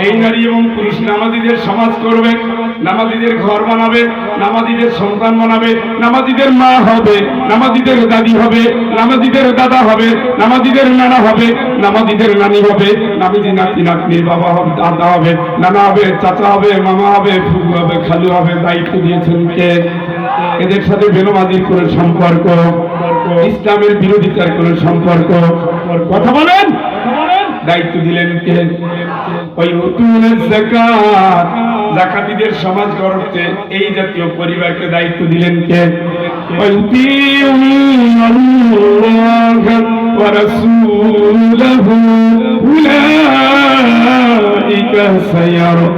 এই নারী এবং পুরুষ নামাজীদের সমাজ করবে, নামাজীদের ঘর বানাবে, নামাজীদের সন্তান বানাবে, নামাজীদের মা হবে, নামাজীদের দাদি হবে, নামাজীদের দাদা হবে, নামাজীদের নানা হবে, নামাজীদের নানি হবে, নামাজি নাতি নাতনির বাবা হবে, দাদা হবে, নানা হবে, চাচা হবে, মামা হবে, ফুফু হবে, খালু হবে। দায়িত্ব দিয়েছেন কে? এদের সাথে বেনামাজির কোন সম্পর্ক, ইসলামের বিরোধিতার কোন সম্পর্ক? কথা বলেন। দায়িত্ব দিলেন কে? ওই যাকাত, যাকাতীদের সমাজ গড়তে এই জাতীয় পরিবারকে দায়িত্ব দিলেন কে? ওই আল্লাহ ওয়া রাসূলুহু উলাইকা সায়ারহামুহুমুল্লাহ।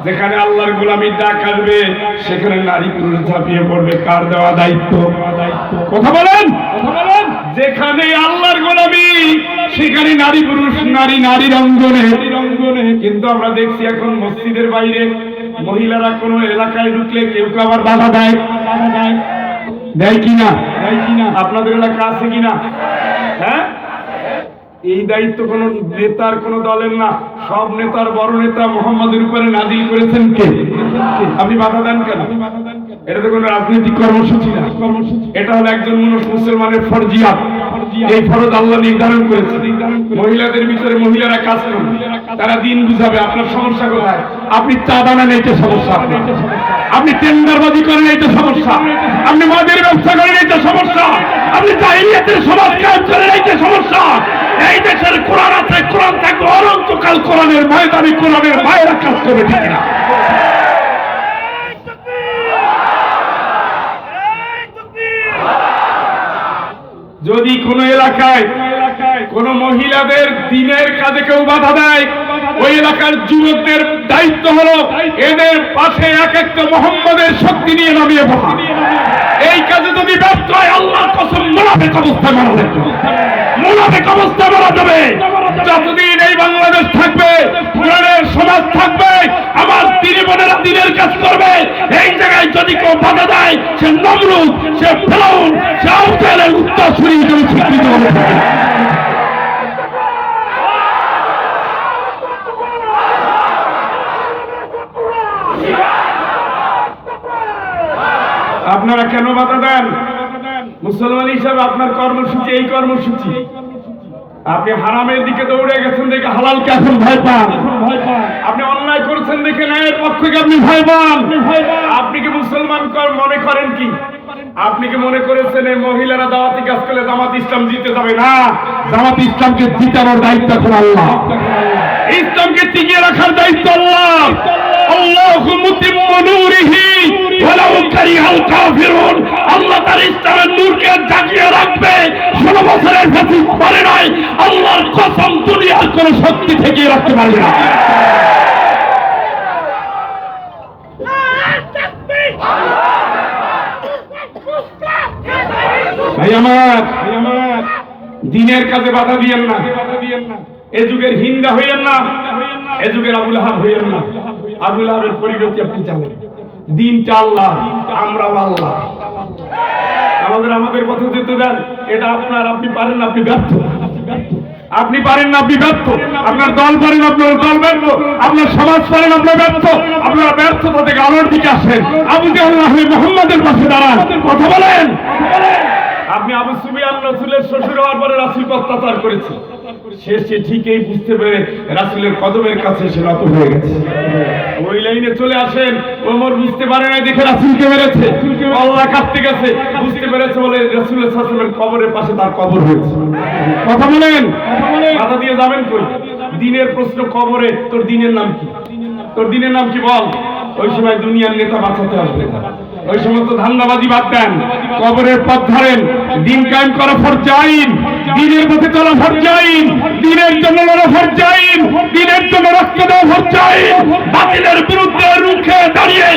যেখানে আল্লাহর গোলামির ডাক আসবে সেখানে নারী পুরুষ ঝাঁপিয়ে পড়বে। কার দেওয়া দায়িত্ব? কথা বলেন। যেখানে আল্লাহর গোলামি সেখানে নারী পুরুষ, নারী নারীর অঙ্গনে। কিন্তু আমরা দেখছি এখন মসজিদের বাইরে মহিলারা কোনো এলাকায় ঢুকলে কেউ কেউ আবার বাধা দেয়। দেয় কিনা? আপনাদের এলাকা আছে কিনা? হ্যাঁ, এই দায়িত্ব কোন নেতার, কোন দলের না। সব নেতার বড় নেতা মুহাম্মদের উপরে নাজিল করেছেন কে? আপনি বাধা দেন কেন? এটা তো কোন রাজনৈতিক কর্মসূচি না, এটা হলো একজন মুসলমানের ফরজিয়াত। এই ফরজ আল্লাহ নির্ধারণ করেছে। মহিলাদের ভিতরে মহিলারা কাজ করবে, তারা দিন বুঝাবে। আপনার সমস্যা কোথায়? আপনি চাঁদা নেন, এইটা সমস্যা। আপনি টেন্ডারবাজি করেন, এইটা সমস্যা। আপনি মদের ব্যবসা করেন, এইটা সমস্যা। আপনি জাহিলিয়াতের সমাজ কাজ করেন, এইটা সমস্যা। এই দেশের কোরআন আছে, কোরআন থাকবে অনন্তকাল। কোরআনের ময়দানে কোরআনের মায়েরা কাজ করবে, ঠিক না? যদি কোন এলাকায় কোন মহিলাদের দিনের কাজে কেউ বাধা দেয়, ওই এলাকার যুবকদের দায়িত্ব হলো এদের পাশে এক একটা মুহাম্মদের শক্তি নিয়ে নামিয়ে পড়া। এই কাজে যদি ব্যর্থ হয়, আল্লাহর কসম মুনাফিক অবস্থায় মারা যাবে। মুনাফিক অবস্থায় মারা যাবে। যতদিন এই বাংলাদেশ থাকবে, কোরআনের সমাজ থাকবে, আমার দিনী বোনেরা দিনের কাজ করবে। এই জায়গায় যদি কেউ বাধা দেয়, সে নমরুদ, সে ফিরআউন, সে আবু জাহলের উত্তরসূরি হিসেবে স্বীকৃত হবে। আপনারা কেন বাধা দেন? মুসলমান হিসাবে আপনার কর্মসূচি এই কর্মসূচি। আপনি হারামের দিকে দৌড়ে গেছেন দেখে হালালকে এখন ভয় পান। আপনি অন্যায় করেছেন দেখে ন্যায়ের পক্ষকে আপনি ভয় পান। আপনি কি মুসলমান মনে করেন কি? আপনি কি মনে করেছেন এই মহিলারা দাওয়াতি কাজ করলে জামাত ইসলাম জিতে যাবে? না, জামাত ইসলামকে জিতানোর দায়িত্ব এখন আল্লাহ। ইসলামকে টিকিয়ে রাখার দায়িত্ব আল্লাহ। আল্লাহু মুতিম্মু নূরিহি ওয়ালাউ কারিহাল কাফিরুন। আল্লাহ তার ইসলামের নূরকে জাগিয়ে রাখবে। 16 বছরের ফ্যাসিস্ট পারে নাই। আল্লাহর কসম, দুনিয়ার কোন শক্তি ঠেকিয়ে রাখতে পারবে না। ভাই আমার, দিনের কাজে বাধা দিয়েন না। এ যুগের হিন্দা হইয়েন না, এ যুগের আবুল আহাব হইয়েন না। আবুল আহাবের পরিণতি আপনি জানেন। দিনটা আল্লাহ, আমরাও আল্লাহ। আমাদের পথে যেতে দেন। এটা আপনার, আপনি পারেন না, আপনি ব্যর্থ। আপনি পারেন না, আপনি ব্যর্থ। আপনার দল পারেন, আপনার দল ব্যর্থ। আপনার সমাজ পারেন, আপনার ব্যর্থ। আপনারা ব্যর্থতা থেকে আলোর দিকে আসেন। আবু জাহল মুহাম্মদের পাশে দাঁড়ান। কথা বলেন। আপনি আবু সুফিয়ান রাসূলের শ্বশুর হওয়ার পরে রাসূলকে অত্যাচার করেছে। সে ঠিকই বুঝতে পেরে রাসূলের কদমের কাছে এসে নত হয়ে গেছে। ওই লাইনে চলে আসেন। ওমর বুঝতে পারে না দেখে রাসূলকে মেরেছে। আল্লাহ কাঁদতে গেছে, বুঝতে পেরেছে বলে রাসূলের সাল্লাল্লাহু কবরের পাশে তার কবর হয়েছে। কথা বলেন। বাধা দিয়ে যাবেন কই? দিনের প্রশ্ন কবরে। তোর দিনের নাম কি? তোর দিনের নাম কি বল? ওই সময় দুনিয়ার নেতা বাঁচাতে আসবে। ওই সমস্ত ধান্দাবাজি বাদ দেন, কবরের পথ ধরেন। দিন কায়েম করা ফরজ আইন, দিনের পথে চলা ফরজ আইন, দিনের জন্য লড়া ফরজ আইন, দিনের জন্য রক্ত দেওয়া ফরজ আইন। বাতিলের বিরুদ্ধে রুখে দাঁড়িয়ে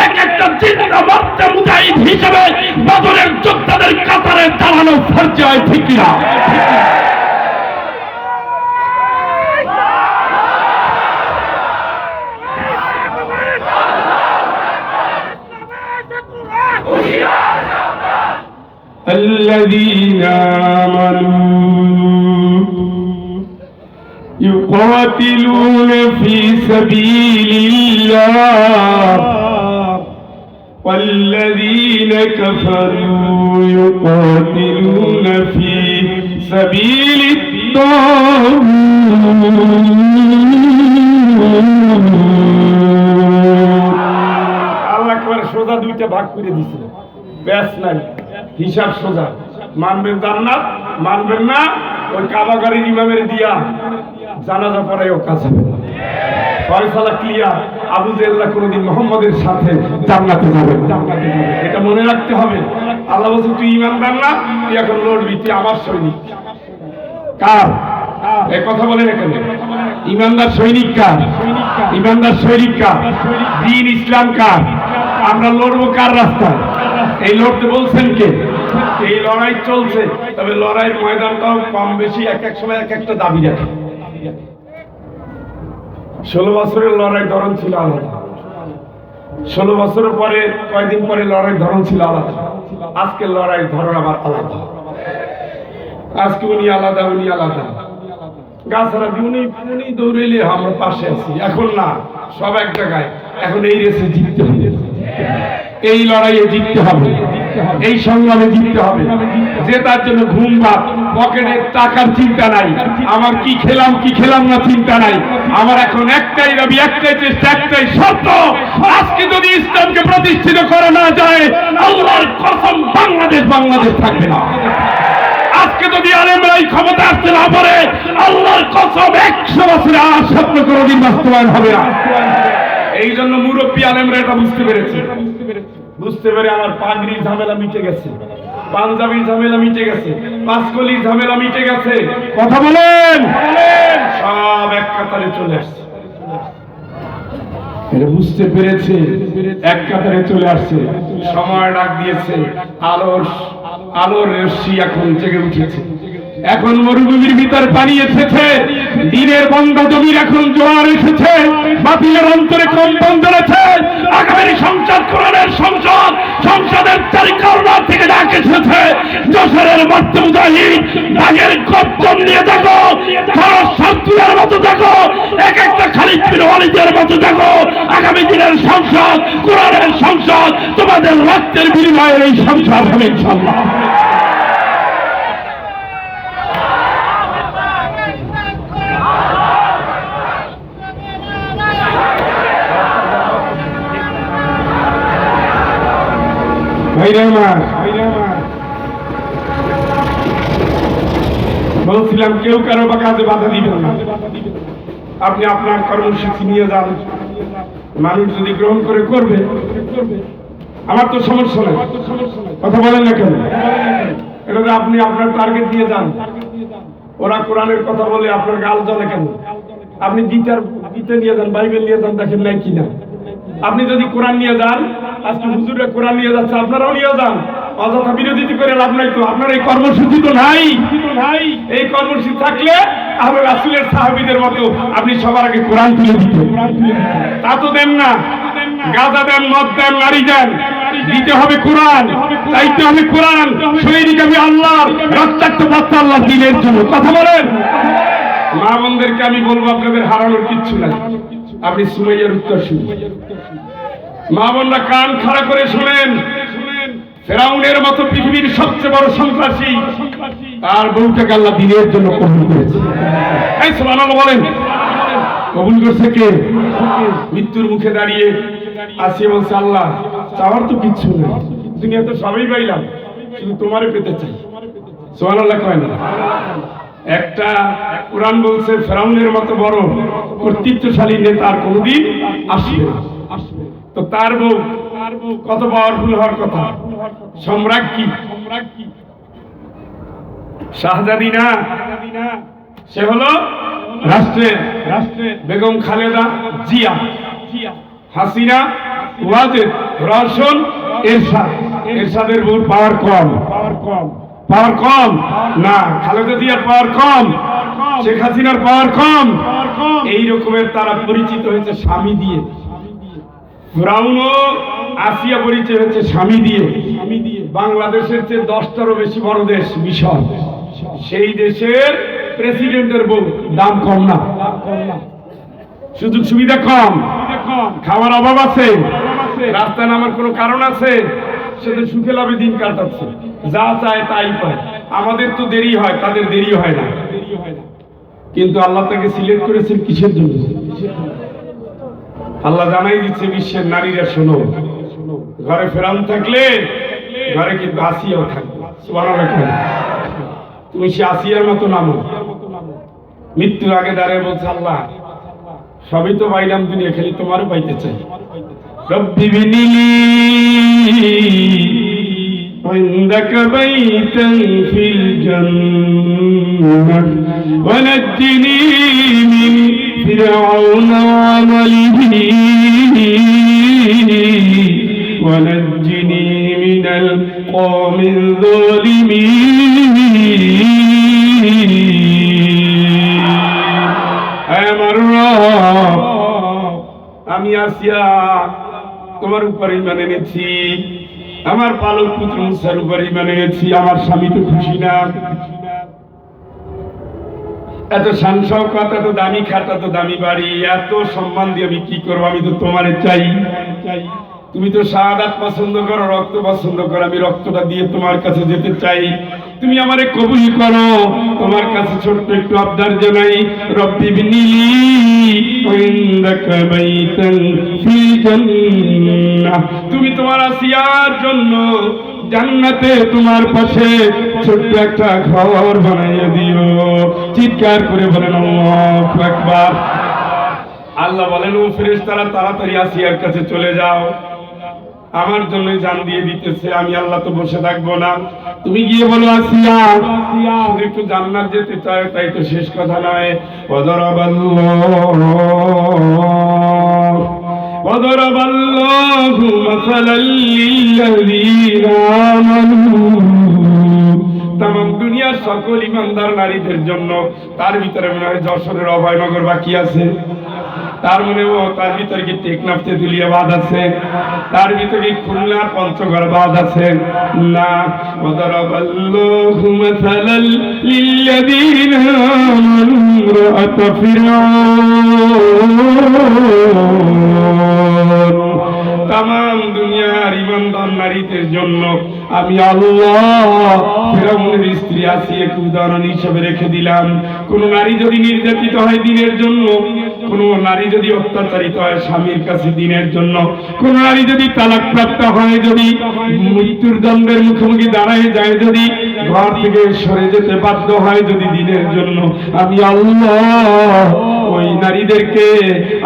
এক একটা জিন্দা মারতে মুজাহিদ হিসেবে বদরের যোদ্ধাদের কাতারে দাঁড়ানো ফরজ আইন, ঠিক কিনা? হুঁশিয়ার সাবধান। الذين آمنوا يقاتلون في سبيل الله والذين كفروا يقاتلون في سبيل আল্লাহ একবার সোজা দুইটা ভাগ করে দিয়েছিল, ব্যাস নাই, হিসাব সোজা। মানবেন জান্নাত, মানবেন না ওই কাবাগারের ইমামের দিয়া জানাজা পড়ায়ও কাজ হবে না। ফয়সালা ক্লিয়ার, আবু জেহেল কোনদিন মুহাম্মদের সাথে জান্নাতে যাবে না, এটা মনে রাখতে হবে। আল্লাহ বলছে তুই ইমানদার না, তুই এখন লড়বি, তুই আমার সৈনিক। কার এই কথা বলেন এখানে? ইমানদার সৈনিক কার? ইমানদার সৈনিক কার? দ্বীন ইসলাম কার? আমরা লড়বো কার রাস্তায়? এই লড়তে বলছেন কে? এই লড়াই চলছে, তবে লড়াইয়ের ময়দানটাও কম বেশি এক এক সময় এক একটা দাবি রাখে। 16 বছরের লড়াই ধরন ছিল আলাদা, 16 বছরের পরে কয়েকদিন পরে লড়াই ধরন ছিল আলাদা, আজকে লড়াই ধরন আবার আলাদা। আজকে উনি আলাদা, উনি আলাদা, গাছরা উনি দৌড়েলে আমরা পাশে আছি। এখন না, সব এক জায়গায়। এখন এই রেসে জিততে হবে, এই লড়াইয়ে জিততে হবে, এই সংগ্রামে জিততে হবে। জেতার জন্য ঘুম ভাত, পকেটের টাকার চিন্তা নাই, আমার কি খেলাম না চিন্তা নাই। আমার এখন একটাই দাবি, একটাই চেষ্টা, একটাই শর্ত। আজকে যদি ইসলামকে প্রতিষ্ঠিত করা না যায়, আল্লাহর কসম বাংলাদেশ থাকবে না। আজকে যদি আলেমরাই ক্ষমতা আসতে না পারে, আল্লাহর কসম 100 বছরে আর স্বপ্ন কোনোদিন বাস্তবায়ন হবে না। এই জন্য মুরব্বী আলেমরা এটা বুঝতে পেরেছে, বুঝতে পেরে আমার পাগড়ির ঝামেলা মিটে গেছে, পাঞ্জাবির ঝামেলা মিটে গেছে, পাঁচকলির ঝামেলা মিটে গেছে। কথা বলেন, সব এক কাতারে চলে আসছে। এটা বুঝতে পেরেছে, এক কাতারে চলে আসছে। সময় ডাক দিয়েছে, আলোর রশ্মি এখন জেগে উঠেছে। এখন মরুভূমির ভিতর পানি এসেছে, দিনের বন্ধ জমির এখন জোয়ার এসেছে, বাতিলের অন্তরে কম্পন ধরেছে। আগামী সংসদ, কোরআনের সংসদ, সংসদের 4 কর্নার থেকে ডাক এসেছে। যশোরের মর্তে মুজাহিদ বাগের গর্জন নিয়ে দেখো, শান্তির মতো দেখো, এক একটা খালিদ বিন ওয়ালিদের মতো দেখো। আগামী দিনের সংসদ, কোরআনের সংসদ, তোমাদের রক্তের বিনিময়ে এই সংসদ হবে ইনশাআল্লাহ। বলছিলাম কেউ কারো বা কাজে বাধা দিবেন না, আপনি আপনার কর্মসূচি নিয়ে যান, মানুষ যদি গ্রহণ করে করবে, আমার তো সমস্যা নেই। কথা বলেন না কেন? এটা আপনি আপনার টার্গেট নিয়ে যান। ওরা কোরআনের কথা বলে আপনার গাল জ্বলে কেন? আপনি গীতা নিয়ে যান, বাইবেল নিয়ে যান, দেখেন নাই কিনা। আপনি যদি কোরআন নিয়ে যান, আজকে হুজুররা কোরআন নিয়ে যাচ্ছে, আপনারাও নিয়ে যান। অযথা বিরোধিতা করে লাভ নাই তো। আপনার এই কর্মসূচি তো নাই। এই কর্মসূচি থাকলে তাহলে রাসূলের সাহাবীদের মতো আপনি সবার আগে কোরআন তুলে দিতেন। তা তো দেন না। গাঁজা দেন, মদ দেন, নারী দেন, দিতে হবে কোরআন, চাইতে হবে কোরআন। সৈনিক আমি আল্লাহর, রক্তাক্ত বাচ্চা আল্লাহর দ্বীনের জন্য। কথা বলেন। মা বোনদেরকে আমি বলবো, আপনাদের হারানোর কিচ্ছু নাই। আপনি সুমাইয়ার উত্তর শুনুন। মা বোনরা কান খাড়া করে শুনেন। ফেরাউনের মতো পৃথিবীর সবচেয়ে বড় সন্ত্রাসী, তার বউটাকে আল্লাহ দ্বীনের জন্য কবুল করেছে। এই সুবহানাল্লাহ বলেন। কবুল করছে কে? মৃত্যুর মুখে দাঁড়িয়ে আসিয়া বলছে, আল্লাহ চাওয়ার তো কিচ্ছু নেই, দুনিয়া তো সবই পাইলাম, শুধু তোমারে পেতে চাই। সুবহানাল্লাহ কয় না? একটা কোরআন বলছে ফেরাউনের মতো বড় কর্তৃত্বশালী নেতা আর কোনদিন আসবে না। তো তার বউ কত পাওয়ারফুল হওয়ার কথা, সম্রাজ্ঞী, শাহজাদি না, সে হলো রাষ্ট্রের বেগম খালেদা জিয়া, হাসিনা, ওয়াজেদ, রওশন, এরশাদের বউর পাওয়ার কম না, খালেদা জিয়ার পাওয়ার কম, শেখ হাসিনার পাওয়ার কম। এই রকমের তারা পরিচিত হয়েছে স্বামী দিয়ে। ফিরআউন ও আসিয়া পরিচয় হচ্ছে স্বামী দিয়ে। বাংলাদেশের চেয়ে 10টারও বেশি বড় দেশ মিশর, সেই দেশের প্রেসিডেন্টের বউ দাম কম না, সুযোগ সুবিধা কম, খাওয়ার অভাব আছে, রাস্তায় নামার কোনো কারণ আছে, সেটা সুখে লাভে দিন কাটাচ্ছে, যা চায় তাই পায়। আমাদের তো দেরি হয়, তাদের দেরি হয় না। কিন্তু আল্লাহ তাকে সিলেক্ট করেছেন কিসের জন্য? আল্লাহ জানাই দিচ্ছে বিশ্বের নারীরা, শোনো, ঘরে ফেরাউন থাকলে ঘরে কিন্তু আসিয়াও থাকবে। সুবহানাল্লাহ। তুমি সে আসিয়ার মতো নামো। মৃত্যুর আগে দাঁড়িয়ে বলছে, আল্লাহ সবই তো পাইলাম দুনিয়া, খালি তোমারও পাইতে চাই। রব্বি বিনিলি ইনদাকা বাইতান ফিল জান্নাহ ওয়া নাজ্জিনি মিন ফিরআউনা ওয়া আমালিহি ওয়া নাজ্জিনি মিনাল কওমিল যালিমিন। আমার রব, আমি আসিয়া তোমার উপর ঈমান এনেছি, আমার পালক পুত্র মুসার উপর ঈমান এনেছি। আমার স্বামী তো খুশি না, এত শান শওকত, এত দামি খাট, এত দামি বাড়ি, এত সম্মান দিয়ে আমি কি করবো? আমি তো তোমারে চাই। তুমি তো শাহাদাত পছন্দ করো, রক্ত পছন্দ করো, আমি রক্তটা দিয়ে তোমার কাছে যেতে চাই। তুমি আমারে কবুল করো। তোমার কাছে ছোট্ট একটু আবদার জানাই, রব্বি বিনিলি ইনদাকা বাইতান ফিল জান্নাহ। তুমি তোমার আসিয়ার জন্য জান্নাতে তোমার পাশে ছোট্ট একটা ঘর বানাইয়া দিও। চিৎকার করে বলেন আল্লাহু আকবার। আল্লাহ বলেন, ও ফেরেশতারা তাড়াতাড়ি আসিয়ার কাছে চলে যাও, আমার জন্য জান দিয়ে দিতেছে, আমি আল্লাহ তো বসে থাকবো না। তুমি গিয়ে বলো, আসিয়া শুধু একটু জান্নাত যেতে চায়, তাই তো শেষ কথা নয়। ওয়াদরাবাল্লাহু মাসালাল লিল্লাযীনা আমানু। তামাম দুনিয়ার সকল ইমানদার নারীদের জন্য, তার ভিতরে মনে হয় যশোরের অভয়নগর বাকি আছে, তার মনে তার ভিতরে কি টেকনাফ তেতুলিয়া বাদ আছে, তার ভিতরে খুলনা পঞ্চগড় বাদ আছে না। ওয়াদরাবাল্লাহু মাসালাল লিল্লাযীনা আমানু ইমরাআত ফিরআউন। তামাম দুনিয়ার ইমানদার নারীদের জন্য আমি আল্লাহ ফিরআউনের স্ত্রী আসিয়াকে উদাহরণ হিসেবে রেখে দিলাম। কোন নারী যদি নির্যাতিত হয় দিনের জন্য, কোন নারী যদি অত্যাচারিত হয় স্বামীর কাছে দিনের জন্য, কোন নারী যদি তালাক প্রাপ্ত হয়, যদি মৃত্যুর দণ্ডের মুখোমুখি দাঁড়ায় যায়, যদি ঘর থেকে সরে যেতে বাধ্য হয় যদি দিনের জন্য, আমি আল্লাহ ওই নারীদেরকে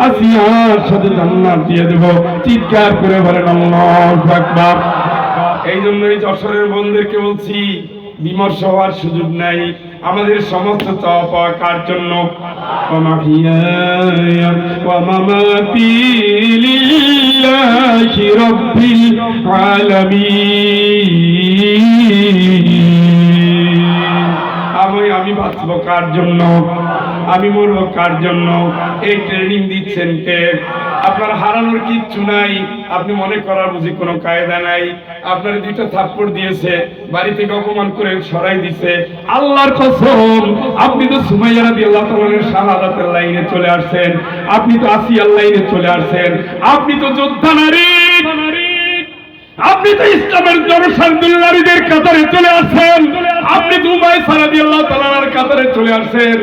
আসিয়ার সাথে জান্নাত দিয়ে দেব। চিৎকার করে বলেন আল্লাহু আকবার। এই জন্যই যশোরের বোনদেরকে বলছি, বিমর্ষ হওয়ার সুযোগ নাই। আমাদের সমস্ত চাওয়া পাওয়া কার জন্য? লিল্লাহি রাব্বিল আলামিন। আমি বাঁচবো কার জন্য? আমি মরবো কার জন্য? এই ট্রেনিং দিচ্ছেন কে? আপনার হারানোর কিচ্ছু নাই। আপনি মনে করার বুঝি কোনো কায়দা নাই। আপনার দুইটা থাপ্পড় দিয়েছে, বাড়ি থেকে অপমান করে সরাই দিছে। আল্লাহর কসম, আপনি তো সুমাইয়া রাদিয়াল্লাহু তাআলার শাহাদাতের লাইনে চলে আসছেন, আপনি তো আসিয়ার লাইনে চলে আসছেন, আপনি তো যোদ্ধা নারী, আপনি তো ইসলামের জনসাধারণ নারীদের কাতারে চলে আসছেন, আপনি তো উমাইসা রাদিয়াল্লাহু তাআলার কাতারে চলে আসছেন,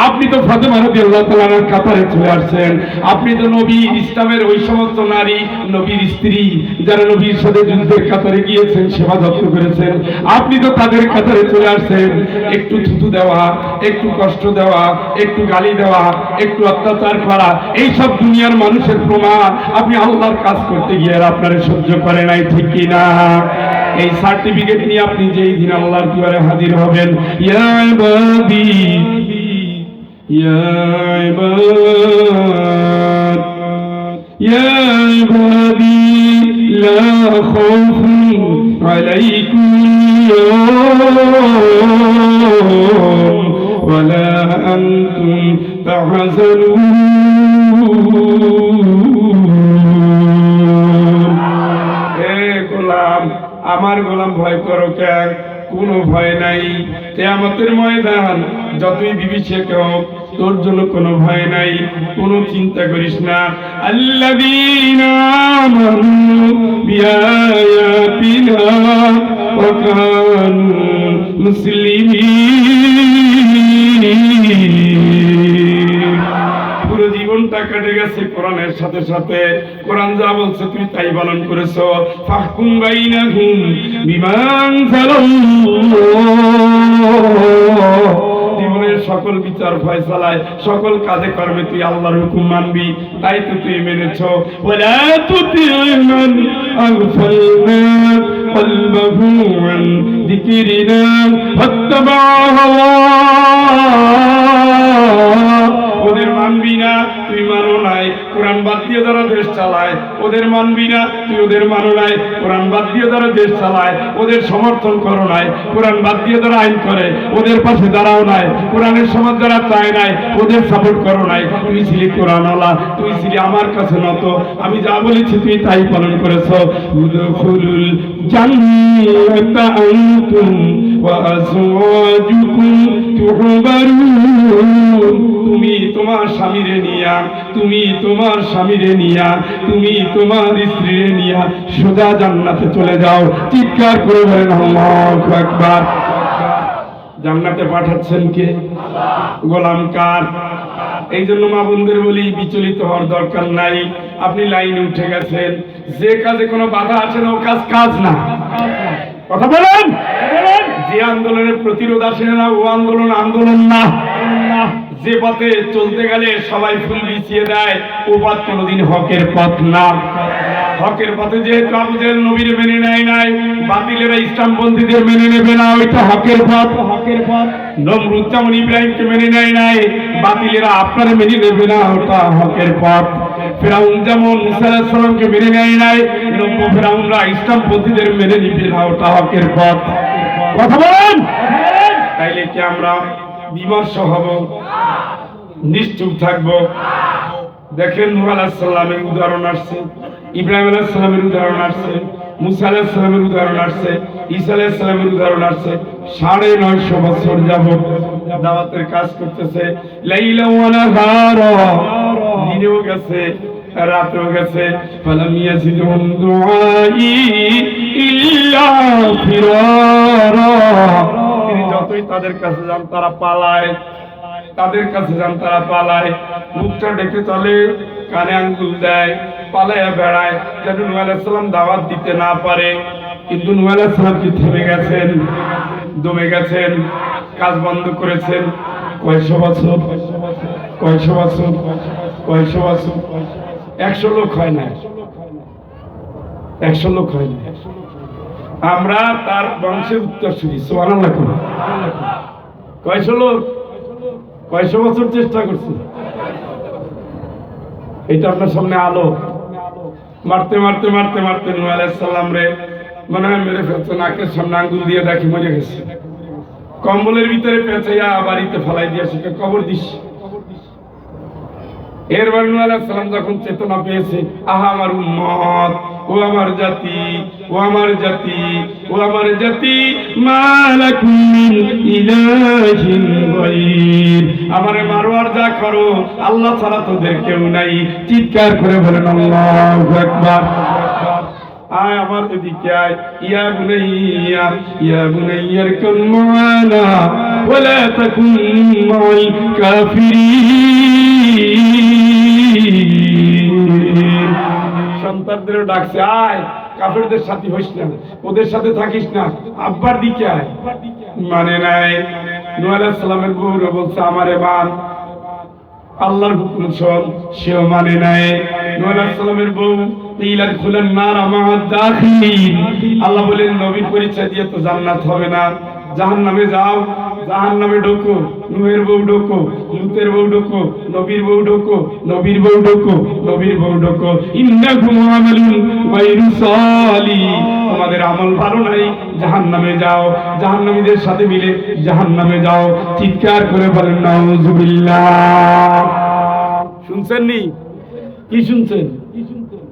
আপনি তো ফাতেমা রাদিয়াল্লাহু তাআলার কাতারে চলে আসছেন, আপনি তো নবী ইসলামের ওই সমস্ত নারী, নবীর স্ত্রী যারা নবীর সাথে যুদ্ধের কাতারে গিয়েছেন, সেবা যত্ন করেছেন, আপনি তো তাদের কাতারে চলে আসছেন। একটু থুতু দেওয়া, একটু কষ্ট দেওয়া, একটু গালি দেওয়া, একটু অত্যাচার করা, এই সব দুনিয়ার মানুষের প্রমাণ। আপনি আল্লাহর কাজ করতে গিয়ে আপনারা সহ্য করে নাই, ঠিক কি না? এই সার্টিফিকেট নিয়ে আপনি যেই দিন আল্লাহর দুয়ারে হাজির হবেন, ইয়া ইবাদি ইয়া ইবাদ ইয়া ইবাদি লা খাউফুন আলাইকুম ওয়া লা আনতুম তাহজানুন। আমার গোলাম ভয় এক, কোনো ভয় নাই। কিয়ামতের ময়দান যতই বিভীষিক হোক, তোর জন্য কোনো ভয় নাই, কোনো চিন্তা করিস না। আল্লাযীনা আমানু বিআয়াতিনা ওয়া কানু মুসলিমিন। পুরো জীবনটা কেটে গেছে কোরআনের সাথে সাথে। কোরআন যা বলছে তুমি তাই পালন করেছো। ফাহকুম বাইনাহুম বিমা আনজালাল্লাহ। জীবনের সকল বিচার ফয়সালায়, সকল কাজে কর্মে তুই আল্লাহর হুকুম মানবি, তাই তো তুই মেনেছো। ওয়ালা তুতিমান আগফালনা কলবাহু আন যিকরিনা ফাত্তাবা হাওয়া। ওদের মানবি না, তুই মানো নাই। কোরআন বাদ দিয়ে যারা দেশ চালায় ওদের মানবি না, তুই ওদের মানো নাই। কোরআন বাদ দিয়ে যারা দেশ চালায় ওদের সমর্থন করো নাই। কোরআন বাদ দিয়ে যারা আইন করে ওদের পাশে দাঁড়াও নাই। কোরআনের সমাজ যারা চায় নাই ওদের সাপোর্ট করো নাই। তুই ছিলি কোরআনওয়ালা, তুই ছিলি আমার কাছে নত। আমি যা বলেছি তুই তাই পালন করেছো। উদখুলুল জান্নাতা আনতুম ওয়া আজওয়াজুকুম তুহবারুন। তুমি তোমার স্বামীরে নিয়া, তুমি তোমার স্বামীরে নিয়া, তুমি তোমার স্ত্রীরে নিয়া সোজা জান্নাতে চলে যাও। চিৎকার করে বলেন আল্লাহু আকবার। জান্নাতে পাঠাচ্ছেন কে? গোলাম কার? এই জন্য মা বোনদের বলি, বিচলিত হওয়ার দরকার নাই। আপনি লাইনে উঠে গেছেন, যে কাজে কোনো বাধা আছে না ও কাজ কাজ না। কথা বলেন। যে আন্দোলনের প্রতিরোধ আসে না ও আন্দোলন আন্দোলন না। যে পথে চলতে গেলে সবাই ফুল বিছিয়ে দেয় ও পথ কোনোদিন হকের পথ না। হকের পথে যেহেতু আবু জেহেল নবীর মেনে নেয় নাই, বাতিলেরা ইসলামপন্থীদের মেনে নেবে না, ওইটা হকের পথ। হকের পথ। নমরুদ যেমন ইব্রাহিমকে মেনে নেয় নাই, বাতিলেরা আপনার মেনে নেবে না, ওটা হকের পথ। ফেরাউন যেমন মুসা আলাইহিস সালামকে মেনে নেয় নাই, নব্য ফেরাউনরা ইসলামপন্থীদের মেনে নিবে না, ওটা হকের পথ। কথা বলেন। তাইলে কি আমরা বিমর্ষ হব? নিশ্চুপ থাকবো? দেখেন নূহ আলাইহিস সালামের উদাহরণ আসছে, ইব্রাহিম আলাইহিস সালামের উদাহরণ আসছে, মুসা আলাইহিস সালামের উদাহরণ আসছে, ঈসা আলাইহিস সালামের উদাহরণ আসছে। 950 বছর যাবত দাওয়াতের কাজ করতেছে, লাইলা ওয়া নাহারা, দিনেও গেছে রাতেও গেছে। ফালাম ইয়াজিদহুম দুআই ইল্লা ফিরারা। তিনি যতই তাদের কাছে যান তারা পালায়, তাদের কাছে যান তারা পালায়। মুখটা ডেকে চলে, কানে আঙ্গুল দেয়, পালায়া বেড়ায়, যেন নূহ আলাইহিস সালাম দাওয়াত দিতে না পারে। কিন্তু নূহ আলাইহিস সালাম কি থেমে গেছেন? দমে গেছেন? কাজ বন্ধ করেছেন? কয়শো বছর? কয়শো বছর? কয়শো বছর? 100 লোক হয় না, 100 লোক হয় না। আমরা তার বংশের উত্তরসূরি। সুবহানাল্লাহ। কয়শো লোক? কয়শো বছর চেষ্টা করছে। এটা আপনার সামনে আলো। মারতে মারতে মারতে মারতে নূহ আলাইহিস সালাম রে মনে হয় মেরে ফেলছে। নাকের সামনে আঙ্গুল দিয়ে দেখি মরে গেছে। কম্বলের ভিতরে পেঁচাইয়া বাড়িতে ফেলাই দিয়ে সেটা কবর দিস। এরপর নূহ আলাইহিস সালাম যখন চেতনা পেয়েছে, আহা আমার উম্মত, ও আমার জাতি, ও আমার জাতি, ও আমার জাতি, মালাকুম মিন ইলাহিন গায়র। আমারে মারো আর যা করো, আল্লাহ ছাড়া তোদের কেউ নাই। চিৎকার করে বলেন আল্লাহু আকবার। আয় আমার এদিকে আয়। ইয়া বুনাইয়া, ইয়া বুনাইয়ার কুন মা'ানা ওয়া লা তাকুন মা'আল কাফিরিন। সন্তানদের ডাকছে, আয় কাফেরদের সাথী হইস না, ওদের সাথে থাকিস না, আব্বার দিকে আয়। মানে নাই। নূহ আলাইহিস সালামের বউরা বলছে আমারে মান, আল্লাহর হুকুম শোন, সেও মানে নাই। নূহ আলাইহিস সালামের বউ ইলাদ খুলান নার মা'আদ দাখিলিন। আল্লাহ বলেন নবীর পরিচয় দিয়ে তো জান্নাত হবে না, জাহান্নামে যাও, জাহান্নামে ঢোকো। নূহের বউ ঢোকো, লূতের বউ ঢোকো, নবীর বউ ঢোকো, নবীর বউ ঢোকো, নবীর বউ ঢোকো। ইন্নাকুম আমালুন গায়রু সালিহ। তোমাদের আমল ভালো নাই, জাহান্নামে যাও, জাহান্নামীদের সাথে মিলে জাহান্নামে যাও। চিৎকার করে বলেন নাউযুবিল্লাহ। শুনছেন নি? কি শুনছেন?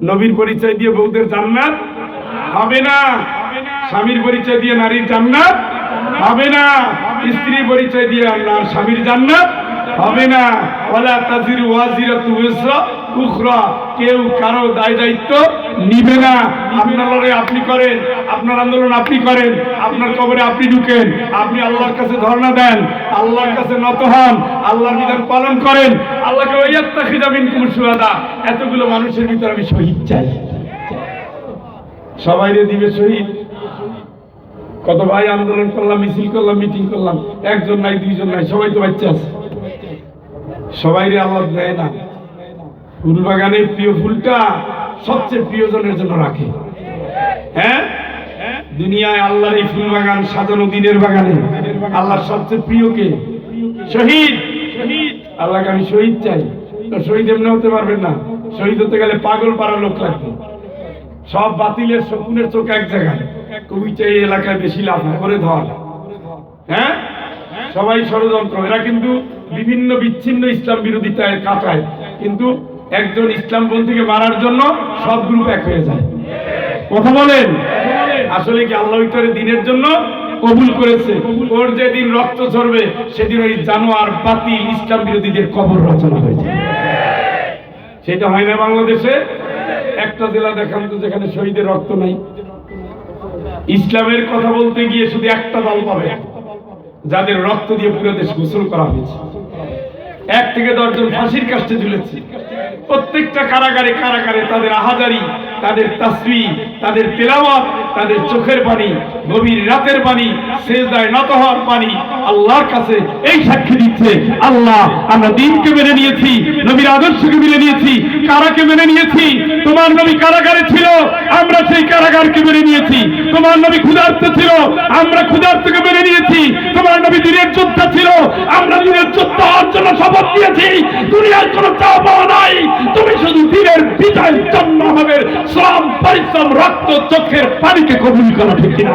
নবীর পরিচয় দিয়ে বউদের জান্নাত হবে না। স্বামীর পরিচয় দিয়ে নারীর জান্নাত হবে না, স্ত্রীর পরিচয় দিয়ে আর স্বামীর জান্নাত হবে না। ওয়ালা তাজিরু ওয়াজিরাতু উযরা উখরা, কেউ কারো দায় দায়িত্ব নিবে না। আপনার লড়াই আপনি করেন, আপনার আন্দোলন আপনি করেন, আপনার কবরে আপনি ঢুকেন, আপনি আল্লাহর কাছে ধর্ণা দেন, আল্লাহর কাছে নত হন, আল্লাহর বিধান পালন করেন। আল্লাহকে ওয়াইয়াত্তাখিযা মিনকুম শুহাদা, এতগুলো মানুষের ভিতরে আমি শহীদ চাই। সবাইরে দিবে শহীদ। কত ভাই আন্দোলন করলাম, মিছিল করলাম, মিটিং করলাম, একজন নাই, দুইজন নাই, সবাই তো বাচ্চা আছে। সবাইরে আল্লাহ দেয় না। ফুল বাগানের প্রিয় ফুলটা সবচেয়ে প্রিয়জনের জন্য রাখে। হ্যাঁ, দুনিয়ায় আল্লাহর এই ফুল বাগান সাজানো দিনের বাগানে আল্লাহর সবচেয়ে প্রিয়কে শহীদ। আল্লাহকে আমি শহীদ চাই। তো শহীদ এমনি হতে পারবেন না, শহীদ হতে গেলে পাগল পাড়া লোক লাগবে। সব বাতিলের শকুনের চোখ এক জায়গায়, কবিটা এই এলাকায় বেশি লাভ করে ধর। হ্যাঁ, সবাই ষড়যন্ত্র। এরা কিন্তু বিভিন্ন বিচ্ছিন্ন ইসলাম বিরোধিতায় কাটায়, কিন্তু একজন ইসলামপন্থীকে মারার জন্য সব গ্রুপ এক হয়ে যায়। কথা বলেন, আসলে কি আল্লাহ ওইটারে দিনের জন্য কবুল করেছে? ওর যেদিন রক্ত ঝরবে সেদিন ওই জানোয়ার বাতিল ইসলাম বিরোধীদের কবর রচনা হয়েছে। সেটা হয় না বাংলাদেশে। একটা জেলা দেখান তো যেখানে শহীদের রক্ত নাই। ইসলামের কথা বলতে গিয়ে শুধু একটা দল পাবে যাদের রক্ত দিয়ে পুরো দেশ গোসল করা হয়েছে। 1 থেকে 10 জন ফাঁসির কাস্টে ঝুলেছে। প্রত্যেকটা কারাগারে কারাগারে তাদের আহাজারি, তাদের তাসবিহ, তাদের তেলাওয়াত, তাদের চোখের পানি, গভীর রাতের পানি, সেজদায় নত হওয়ার পানি আল্লাহর কাছে এই সাক্ষী দিচ্ছে, আল্লাহ আমরা দ্বীনকে মেনে নিয়েছি, নবীর আদর্শকে মেনে নিয়েছি। কারাকে মেনে নিয়েছি? তোমার নবী কারাগারে ছিল, আমরা সেই কারাগারকে মেনে নিয়েছি। তোমার নবী ক্ষুধার্ত ছিল, আমরা ক্ষুধার্তকে মেনে নিয়েছি। তোমার নবী দিনের যোদ্ধা ছিল, আমরা দিনের যোদ্ধা হওয়ার জন্য শপথ নিয়েছি। দুনিয়ার কোনো চাওয়া পাওয়া নাই, তুমি শুধু দিনের বিজয়ের জন্য আমাদের শ্রম, পরিশ্রম, রক্ত, চোখের পানিকে কবুল করা, ঠিক কিনা?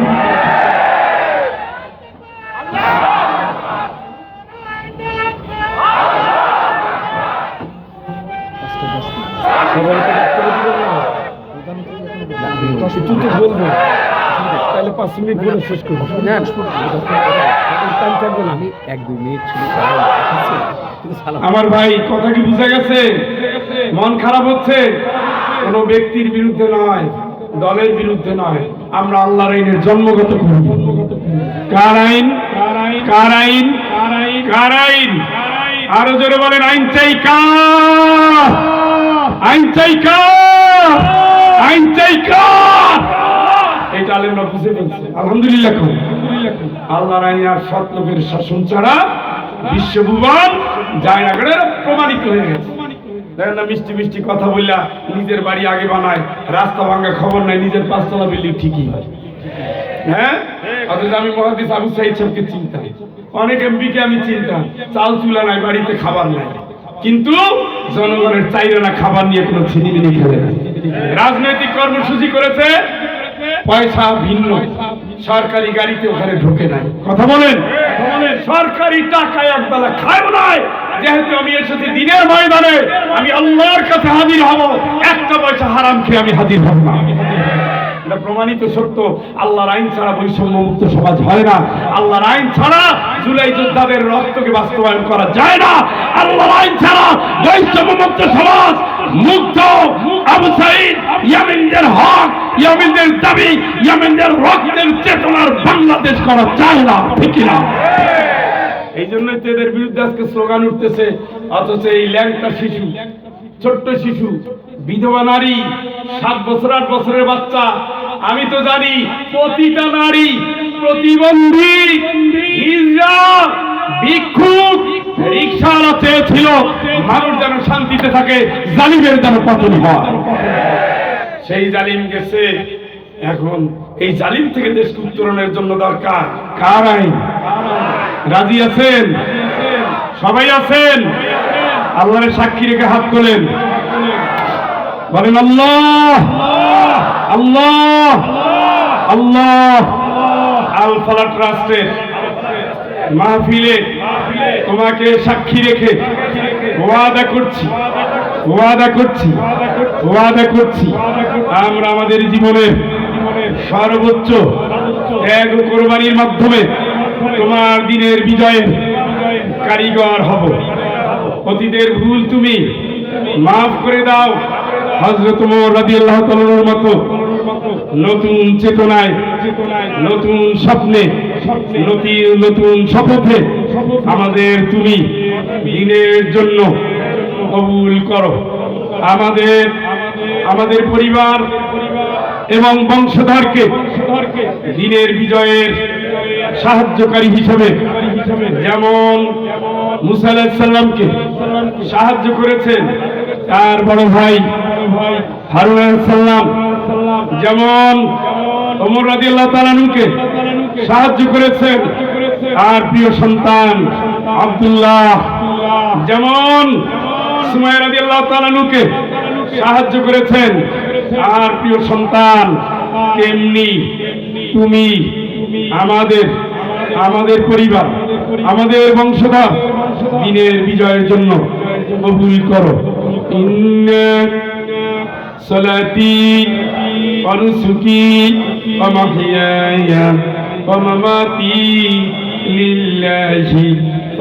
বলবো তাহলে 5 মিনিট বলে শেষ করবো। আমি 1-2 মিনিট আমার ভাই কথা কি বুঝা গেছে? মন খারাপ হচ্ছে কোন ব্যক্তির বিরুদ্ধে নয়, দলের বিরুদ্ধে নয়, আমরা আল্লাহর আইনের জন্মগত করব। কার আইন? কার আইন? কার আইন? আরো জোরে বলেন, আইন চাই কার? আইন চাই কার? আইন চাই কার? এটা আলেমরা বুঝে ফেলছে, আলহামদুলিল্লাহ। আল্লাহর আইন আর সৎ লোকের শাসন ছাড়া বিশ্বভুবন যায় না, প্রমাণিত হয়ে গেছে। দেখেন না, মিষ্টি মিষ্টি কথা বললা নিজের বাড়ি আগে বানায়, রাস্তা ভাঙ্গা খবর নাই, নিজের 5 তলা বিল্ডিং ঠিকই হয়। হ্যাঁ, অথচ আমি মুহাদ্দিস আবু সাঈদ সাহেবকে চিনতাম, অনেক এমপিকে আমি চিনতাম, চাল চুলা নাই, বাড়িতে খাবার নাই, কিন্তু জনগণের চাইরানা খাবার নিয়ে কোনো ছিনিমিনি খেলে না। রাজনৈতিক কর্মসূচি করেছে, পয়সা ভিন্ন, সরকারি গাড়িতে ওখানে ঢোকে নাই। কথা বলেন, সরকারি টাকায় একবেলা খায়ও নাই। যেহেতু আমি এসেছি দিনের ময়দানে, আমি আল্লাহর কাছে হাজির হব, 1 পয়সা হারাম খেয়ে আমি হাজির হব না। এটা প্রমাণিত সত্য। আল্লাহর আইন ছাড়া বৈষম্য মুক্ত সমাজ হয় না। আল্লাহর আইন ছাড়া জুলাই যোদ্ধাদের রক্তকে বাস্তবায়ন করা যায় না। আল্লাহর আইন ছাড়া বৈষম্য মুক্ত সমাজ, মুক্ত আবু সাঈদ, ইয়ামিনদের হক, ইয়ামিনদের দাবি, ইয়ামিনদের রক্তের চেতনার বাংলাদেশ করা যায় না, ঠিক না? এই জন্যই তো এদের বিরুদ্ধে আজকে স্লোগান উঠতেছে। অথচ এই ল্যাংটা শিশু, ছোট্ট শিশু, বিধবা নারী, 7 বছর 8 বছরের বাচ্চা, আমি তো জানি প্রতিটা নারী প্রতিবন্ধী, হিজড়া, ভিক্ষুক, রিকশাওয়ালা চেয়েছিল মানুষ যেন শান্তিতে থাকে, জালিমের যেন পতন হয়। সেই জালিম গেছে, এখন এই জালিম থেকে দেশকে উত্তরণের জন্য দরকার কার আইন? রাজি আছেন? সবাই আছেন? আল্লাহর সাক্ষী রেখে হাত তোলেন, বলেন আল্লাহ আল্লাহ আল্লাহ। আল ফালাহ ট্রাস্টের মাহফিলে তোমাকে সাক্ষী রেখে ওয়াদা করছি, ওয়াদা করছি, ওয়াদা করছি, আমরা আমাদের জীবনের সর্বোচ্চ ত্যাগ ও কোরবানির মাধ্যমে তোমার দিনের বিজয়ের কারিগর হব। অতীতের ভুল তুমি মাফ করে দাও। হযরত ওমর রাদিয়াল্লাহু তাআলার মতো নতুন চেতনায়, নতুন স্বপ্নে, নতুন শপথে আমাদের তুমি দিনের জন্য কবুল করো। আমাদের পরিবার এবং বংশধরকে দিনের বিজয়ের সাহায্যকারী হিসেবে যেমন মুসা আলাইহিস সালামকে সাহায্য করেছেন, তার বড় ভাই হারুন আলাইহিস সালাম যেমন ওমর রাদিয়াল্লাহু তাআলা আনহুকে সাহায্য করেছেন, আর প্রিয় সন্তান আব্দুল্লাহ যেমন সুমাইয়া রাদিয়াল্লাহু তাআলা আনহুকে সাহায্য করেছেন, আর প্রিয় সন্তান তেমনি তুমি আমাদের পরিবার, আমাদের বংশধর দিনের বিজয়ের জন্য কবুল করো। ইন্না সালাতি ওয়া নুসুকি ওয়া মাহইয়ায়া ওয়া মামাতি লিল্লাহি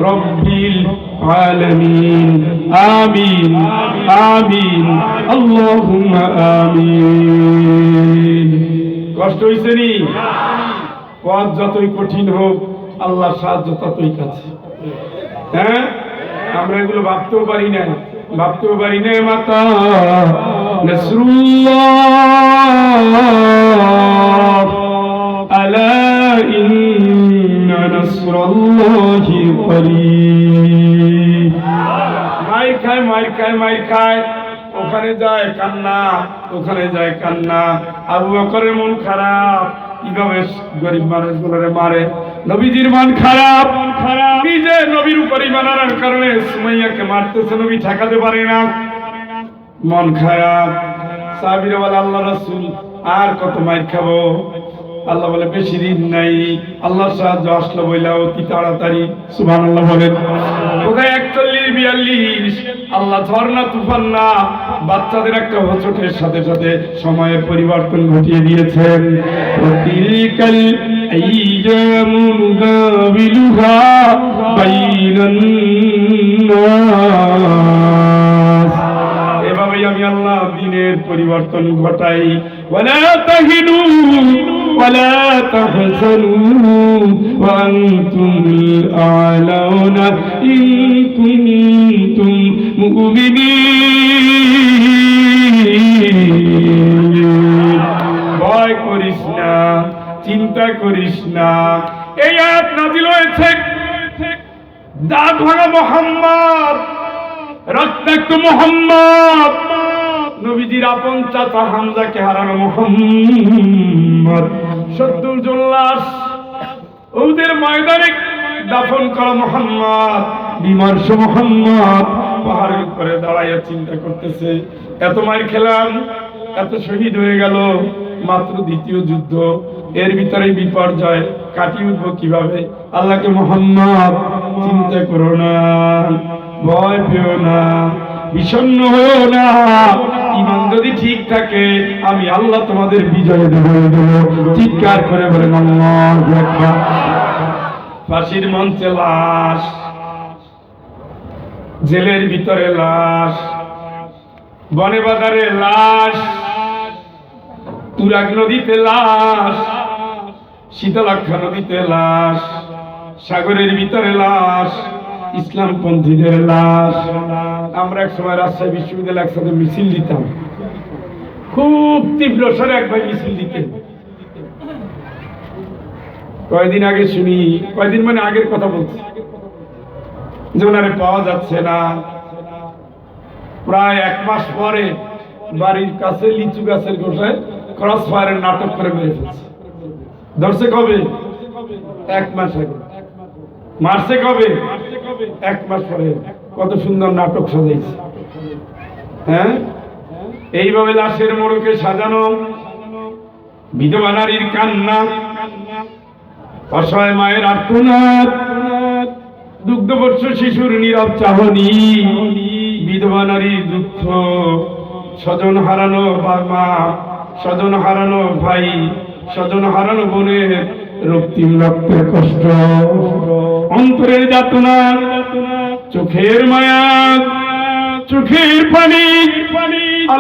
রাব্বিল আলামিন। আমিন আমিন আল্লাহুম্মা আমিন। কষ্ট হইছে নি? পথ যতই কঠিন হোক, আল্লাহর সাহায্য ততই কাছে। হ্যাঁ, আমরা এগুলো ভাবতেও পারি না মাতা নাসরুল্লাহ আলা ইন্না নাসরাল্লাহি করিব। মাইর খায় ওখানে যায় কান্না। আবু বকরের মন খারাপ, কিভাবে গরিব মানুষগুলোরে মারে। নবীজির মন খারাপ, নিজে নবীর উপর ঈমান আনার কারণে সুমাইয়াকে মারতেছে, নবী ঠেকাতে পারে না, মন খারাপ। সাহাবীরা বলে আল্লাহ রাসূল আর কত মাইর খাবো? আল্লাহ বলে বেশি দিন নাই, আল্লাহর সাহায্য আসলো বইলা অতি তাড়াতাড়ি। সুবহানাল্লাহ বলেন। কোথায় 41-42 আল্লাহ ঝর্ণা তুফান না, বাচ্চাদের একটা হোঁচটের সাথে সাথে সময়ের পরিবর্তন ঘটিয়ে দিয়েছেন। তিলকাল আইয়ামু নুদাবিলুহা বাইনান নাস। এভাবেই আমি আল্লাহ দিনের পরিবর্তন ঘটাই। ওয়ালা তাহিনু ওয়ালা তাহজানু ওয়া আনতুমুল আ'লাউনা ইন কুনতুম মুমিনিন। ভয় করিস না, চিন্তা করিস না। এই আয়াত নাযিল হয়েছে দাঁত ভাঙা মুহাম্মদ, রক্তাক্ত মুহাম্মদ, নবীজির আপন চাচা হামজাকে হারানো মুহাম্মদ, ৭০ জন লাশ উহুদের ময়দানে দাফন করা মুহাম্মদ, বিমর্ষ মুহাম্মদ পাহাড়ের উপরে দাঁড়াইয়া চিন্তা করতেছে, এত মার খেলাম, এত শহীদ হয়ে গেল, মাত্র দ্বিতীয় যুদ্ধ, এর ভিতরে বিপর্যয় কাটিয়ে উঠবো কিভাবে? আল্লাহকে মুহাম্মদ চিন্তা করো না, ভয় পেও না, বিষণ্ণ হয়েও না, ঈমান যদি ঠিক থাকে আমি আল্লাহ তোমাদের বিজয় দেব। চিৎকার করে বলেন আল্লাহু আকবার। ফাঁসির মঞ্চে লাশ, জেলের ভিতরে লাশ, বনে বাজারে লাশ, তুরাগ নদীতে লাশ, শীতলাক্ষা নদীতে লাশ, সাগরের ভিতরে লাশ, ইসলামপন্থীদের লাশ। আমরা এক সময় রাজশাহী বিশ্ববিদ্যালয়ে একসাথে মিছিল দিতাম, খুব তীব্র স্বরে এক ভাই মিছিল দিতেন। কয়দিন আগে শুনি, কয়দিন মানে আগের কথা বলছি, যে ওনারে পাওয়া যাচ্ছে না। প্রায় 1 মাস পরে বাড়ির কাছে লিচু গাছের গোড়ায় ক্রস ফায়ারের নাটক করে মেরে ফেলছে। ধরছে কবে? 1 মাস আগে। মারছে কবে? 1 মাস পরে। কত সুন্দর নাটক সাজাইছে। হ্যাঁ, এইভাবে লাশের মোড়কে সাজানো, বিধবা নারীর কান্না, অসহায় মায়ের আর্তনাদ, দুগ্ধবর্ষ শিশুর নীরব চাহনি, বিধবা নারীর দুঃখ, স্বজন হারানো মা, স্বজন হারানো ভাই, স্বজন হারানো বোনের রক্তিম রক্তের কষ্ট, অন্তরের যাতনা, চোখের মায়া, চোখের পানি